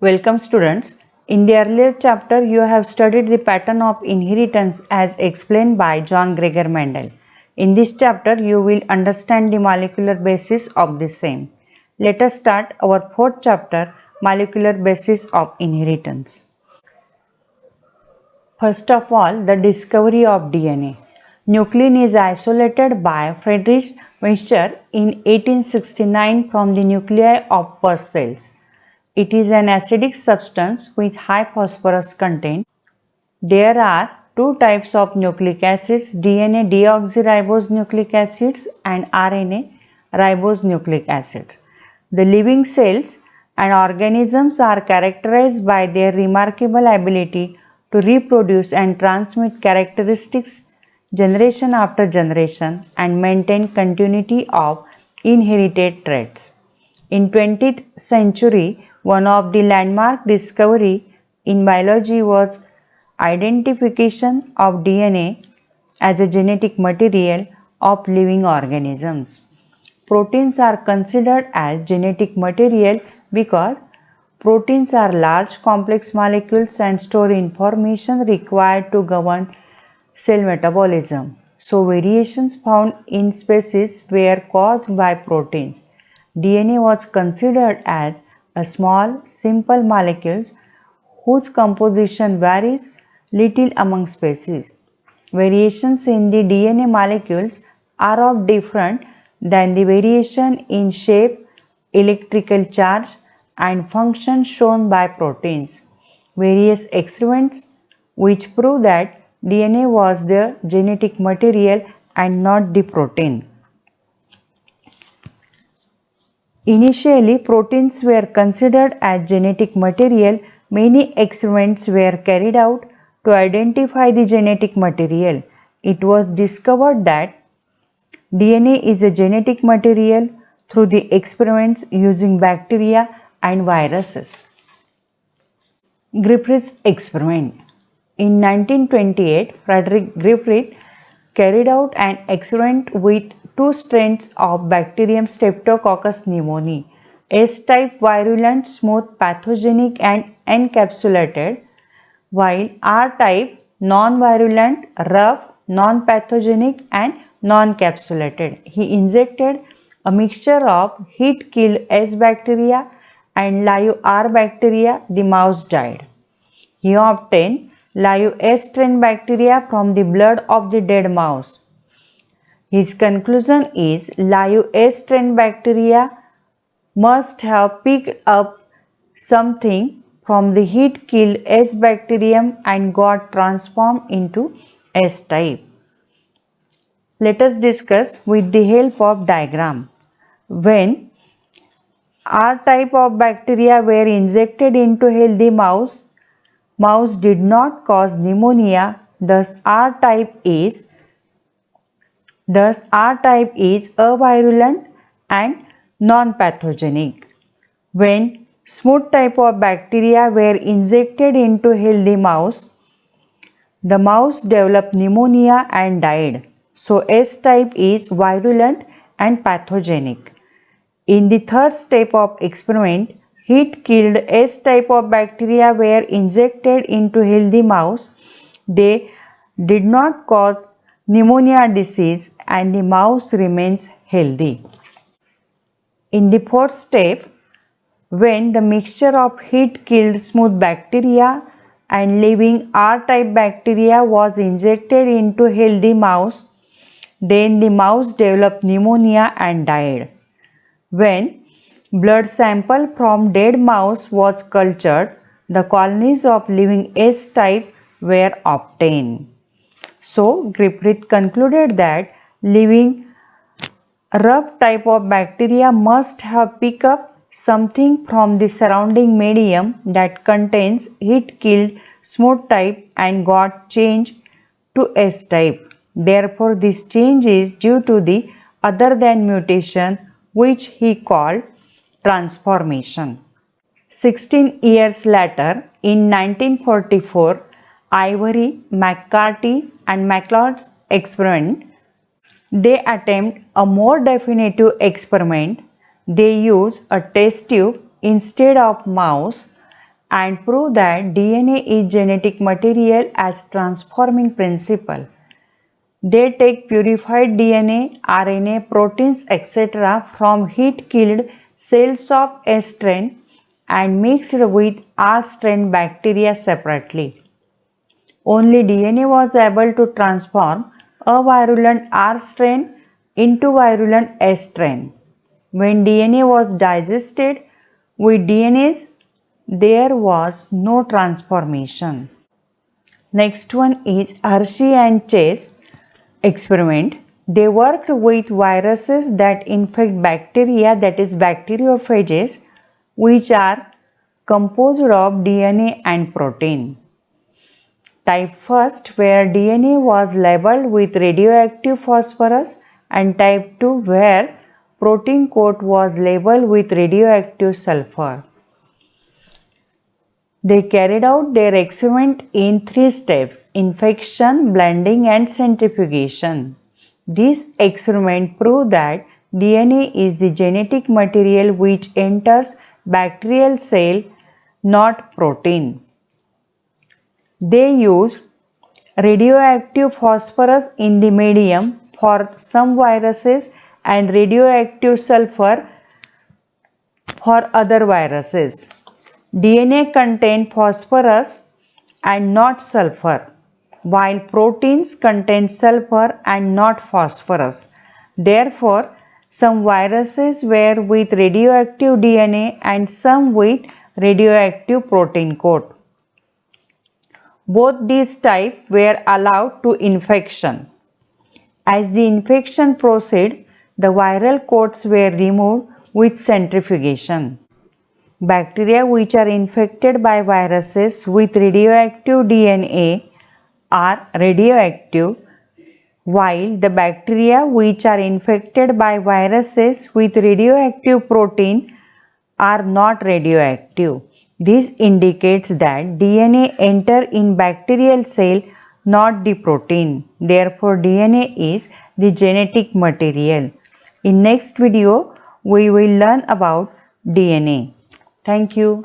Welcome students. In the earlier chapter you have studied the pattern of inheritance as explained by John Gregor Mendel. In this chapter you will understand the molecular basis of the same. Let us start our fourth chapter, molecular basis of inheritance. First of all, the discovery of DNA. Nuclein is isolated by Friedrich Wieser in 1869 from the nuclei of pus cells. It is an acidic substance with high phosphorus content. There are two types of nucleic acids, DNA deoxyribose nucleic acids and RNA ribose nucleic acids. The living cells and organisms are characterized by their remarkable ability to reproduce and transmit characteristics generation after generation and maintain continuity of inherited traits. In 20th century, one of the landmark discovery in biology was identification of DNA as a genetic material of living organisms. Proteins are considered as genetic material because proteins are large complex molecules and store information required to govern cell metabolism. So variations found in species were caused by proteins. DNA was considered as a small, simple molecules whose composition varies little among species. Variations in the DNA molecules are of different than the variation in shape, electrical charge and function shown by proteins. Various experiments which prove that DNA was the genetic material and not the protein. Initially, proteins were considered as genetic material. Many experiments were carried out to identify the genetic material. It was discovered that DNA is a genetic material through the experiments using bacteria and viruses. Griffith's experiment. In 1928, Frederick Griffith carried out an experiment with two strains of bacterium Streptococcus pneumoniae, S-type virulent, smooth, pathogenic and encapsulated, while R-type non-virulent, rough, non-pathogenic and non-capsulated. He injected a mixture of heat-killed S bacteria and live R bacteria. The mouse died. He obtained live S strain bacteria from the blood of the dead mouse. His conclusion is live S strain bacteria must have picked up something from the heat-killed S bacterium and got transformed into S type. Let us discuss with the help of diagram. When R type of bacteria were injected into healthy mouse did not cause pneumonia, thus R type is avirulent and non-pathogenic. When smooth type of bacteria were injected into healthy mouse, the mouse developed pneumonia and died. So S type is virulent and pathogenic. In the third step of experiment, heat-killed S type of bacteria were injected into healthy mouse. They did not cause pneumonia disease and the mouse remains healthy. In the fourth step, when the mixture of heat-killed smooth bacteria and living R-type bacteria was injected into healthy mouse, then the mouse developed pneumonia and died. When blood sample from dead mouse was cultured, the colonies of living S type were obtained. So, Griffith concluded that living rough type of bacteria must have picked up something from the surrounding medium that contains heat-killed smooth type and got changed to S type. Therefore, this change is due to the other than mutation, which he called transformation. 16 years later, in 1944, Ivory, McCarthy and MacLeod's experiment, they attempt a more definitive experiment. They use a test tube instead of mouse and prove that DNA is genetic material as transforming principle. They take purified DNA, RNA, proteins, etc. from heat-killed cells of S strain and mixed with R strain bacteria separately. Only DNA was able to transform a virulent R strain into virulent S strain. When DNA was digested with DNase, there was no transformation. Next one is Hershey and Chase experiment. They worked with viruses that infect bacteria, that is bacteriophages, which are composed of DNA and protein. Type first, where DNA was labeled with radioactive phosphorus, and type 2 where protein coat was labeled with radioactive sulfur. They carried out their experiment in 3 steps: infection, blending and centrifugation. This experiment proved that DNA is the genetic material which enters bacterial cell, not protein. They used radioactive phosphorus in the medium for some viruses and radioactive sulfur for other viruses. DNA contain phosphorus and not sulfur, while proteins contain sulfur and not phosphorus. Therefore, some viruses were with radioactive DNA and some with radioactive protein coat. Both these types were allowed to infection. As the infection proceeded, the viral coats were removed with centrifugation. Bacteria which are infected by viruses with radioactive DNA are radioactive, while the bacteria which are infected by viruses with radioactive protein are not radioactive. This indicates that DNA enter in bacterial cell, not the protein. Therefore, DNA is the genetic material. In next video, we will learn about DNA. Thank you.